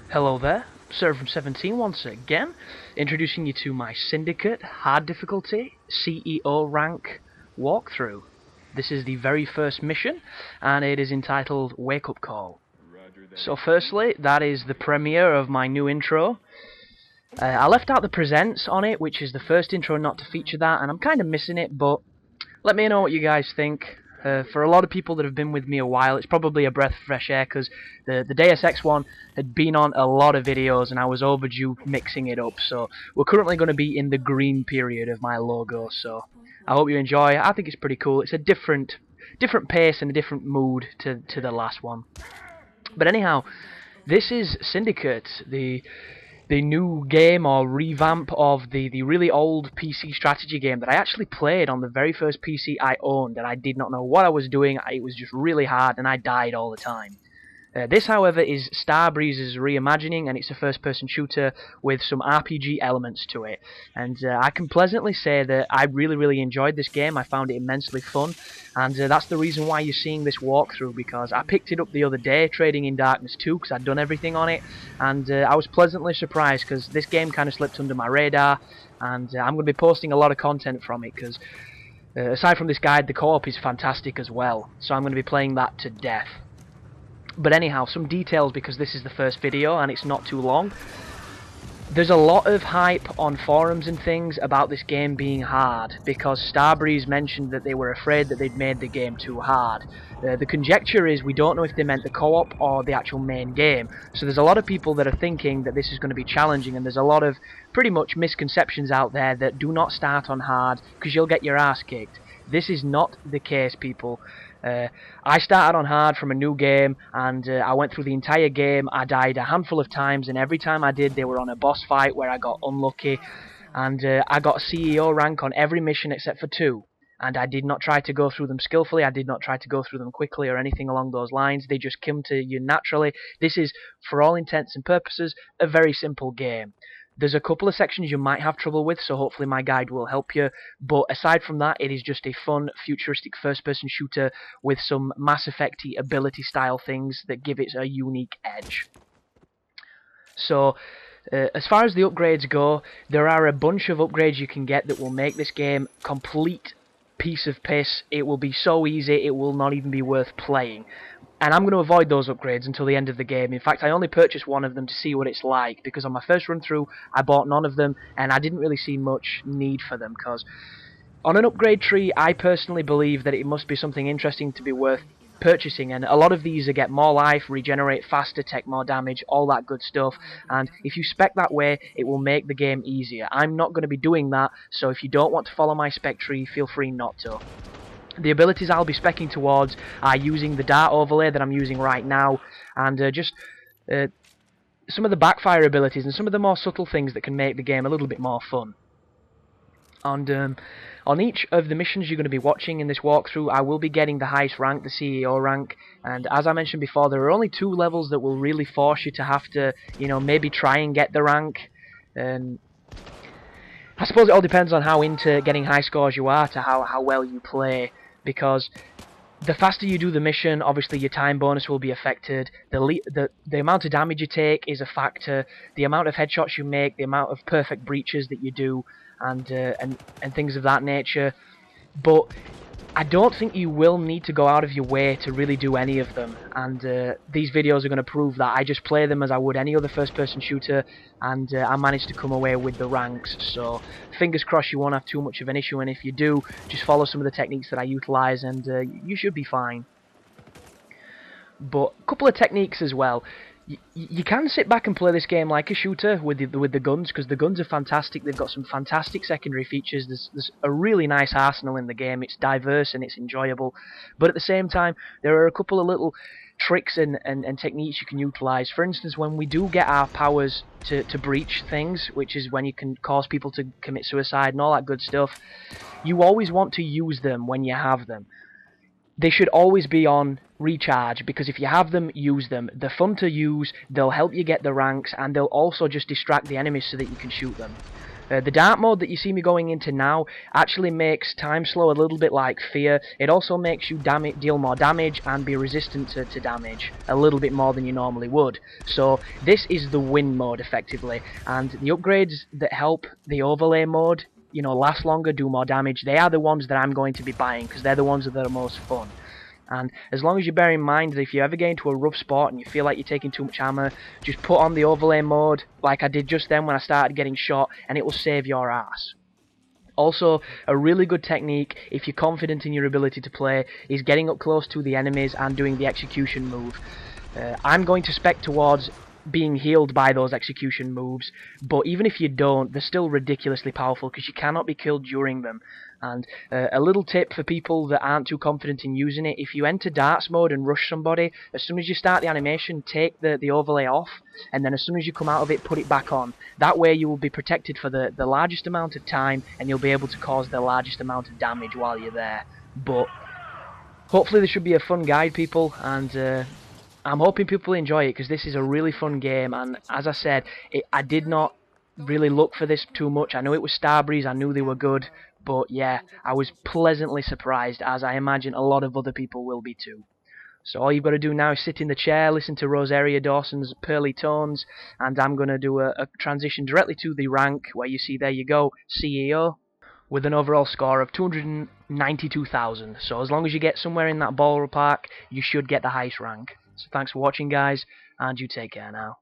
Hello there, Server from 17 once again, introducing you to my Syndicate hard difficulty CEO rank walkthrough. This is the very first mission, and it is entitled Wakeup Call. So firstly, that is the premiere of my new intro. I left out the presents on it, which is the first intro not to feature that, and I'm kind of missing it, but let me know what you guys think. For a lot of people that have been with me a while, it's probably a breath of fresh air, because the Deus Ex one had been on a lot of videos and I was overdue mixing it up. So we're currently going to be in the green period of my logo, so I hope you enjoy. I think it's pretty cool. It's a different pace and a different mood to the last one. But anyhow, this is Syndicate, the new game or revamp of the really old PC strategy game that I actually played on the very first PC I owned, and I did not know what I was doing. It was just really hard and I died all the time. This, however, is Starbreeze's reimagining, and it's a first-person shooter with some RPG elements to it. And I can pleasantly say that I really enjoyed this game. I found it immensely fun, and that's the reason why you're seeing this walkthrough, because I picked it up the other day, Trading in Darkness 2, because I'd done everything on it, and I was pleasantly surprised, because this game kind of slipped under my radar, and I'm going to be posting a lot of content from it, because aside from this guide, the co-op is fantastic as well, so I'm going to be playing that to death. But anyhow, some details, because this is the first video and it's not too long. There's a lot of hype on forums and things about this game being hard, because Starbreeze mentioned that they were afraid that they'd made the game too hard. The conjecture is we don't know if they meant the co-op or the actual main game, so there's a lot of people that are thinking that this is going to be challenging, and there's a lot of pretty much misconceptions out there that do not start on hard because you'll get your ass kicked. This is not the case, people. I started on hard from a new game, and I went through the entire game. I died a handful of times, and every time I did, they were on a boss fight where I got unlucky, and I got CEO rank on every mission except for 2. And I did not try to go through them skillfully, I did not try to go through them quickly or anything along those lines. They just come to you naturally. This is, for all intents and purposes, a very simple game. There's a couple of sections you might have trouble with, so hopefully my guide will help you. But aside from that, it is just a fun, futuristic first-person shooter with some Mass Effect-y ability-style things that give it a unique edge. So, as far as the upgrades go, there are a bunch of upgrades you can get that will make this game complete piece of piss. It will be so easy, it will not even be worth playing. And I'm going to avoid those upgrades until the end of the game. In fact, I only purchased one of them to see what it's like, because on my first run through, I bought none of them, and I didn't really see much need for them, because on an upgrade tree, I personally believe that it must be something interesting to be worth purchasing, and a lot of these are get more life, regenerate faster, take more damage, all that good stuff, and if you spec that way, it will make the game easier. I'm not going to be doing that, so if you don't want to follow my spec tree, feel free not to. The abilities I'll be speccing towards are using the dart overlay that I'm using right now, and just some of the backfire abilities and some of the more subtle things that can make the game a little bit more fun. And on each of the missions you're going to be watching in this walkthrough, I will be getting the highest rank, the CEO rank, and as I mentioned before, there are only 2 levels that will really force you to have to, you know, maybe try and get the rank. And I suppose it all depends on how into getting high scores you are to how well you play, because the faster you do the mission, obviously your time bonus will be affected, the amount of damage you take is a factor, the amount of headshots you make, the amount of perfect breaches that you do, and things of that nature. But I don't think you will need to go out of your way to really do any of them, and these videos are going to prove that. I just play them as I would any other first-person shooter, and I managed to come away with the ranks, so fingers crossed you won't have too much of an issue, and if you do, just follow some of the techniques that I utilise, and you should be fine. But a couple of techniques as well. You can sit back and play this game like a shooter with the guns, because the guns are fantastic. They've got some fantastic secondary features. There's a really nice arsenal in the game. It's diverse and it's enjoyable. But at the same time, there are a couple of little tricks and techniques you can utilise. For instance, when we do get our powers to breach things, which is when you can cause people to commit suicide and all that good stuff, you always want to use them when you have them. They should always be on recharge, because if you have them, use them. They're fun to use, they'll help you get the ranks, and they'll also just distract the enemies so that you can shoot them. The dark mode that you see me going into now actually makes time slow a little bit like fear. It also makes you deal more damage and be resistant to damage a little bit more than you normally would. So this is the win mode effectively, and the upgrades that help the overlay mode, you know, last longer, do more damage, they are the ones that I'm going to be buying because they're the ones that are most fun. And as long as you bear in mind that if you ever get into a rough spot and you feel like you're taking too much armor, just put on the overlay mode like I did just then when I started getting shot, and it will save your ass. Also, a really good technique, if you're confident in your ability to play, is getting up close to the enemies and doing the execution move. I'm going to spec towards being healed by those execution moves, but even if you don't, they're still ridiculously powerful because you cannot be killed during them. And a little tip for people that aren't too confident in using it: if you enter darts mode and rush somebody, as soon as you start the animation, take the overlay off, and then as soon as you come out of it, put it back on. That way you will be protected for the largest amount of time, and you'll be able to cause the largest amount of damage while you're there. But hopefully this should be a fun guide, people, and I'm hoping people enjoy it because this is a really fun game. And as I said, I did not really look for this too much. I knew it was Starbreeze, I knew they were good, but yeah, I was pleasantly surprised, as I imagine a lot of other people will be too. So all you've got to do now is sit in the chair, listen to Rosaria Dawson's pearly tones, and I'm going to do a transition directly to the rank, where you see, there you go, CEO, with an overall score of 292,000. So as long as you get somewhere in that ballpark, you should get the highest rank. So thanks for watching, guys, and you take care now.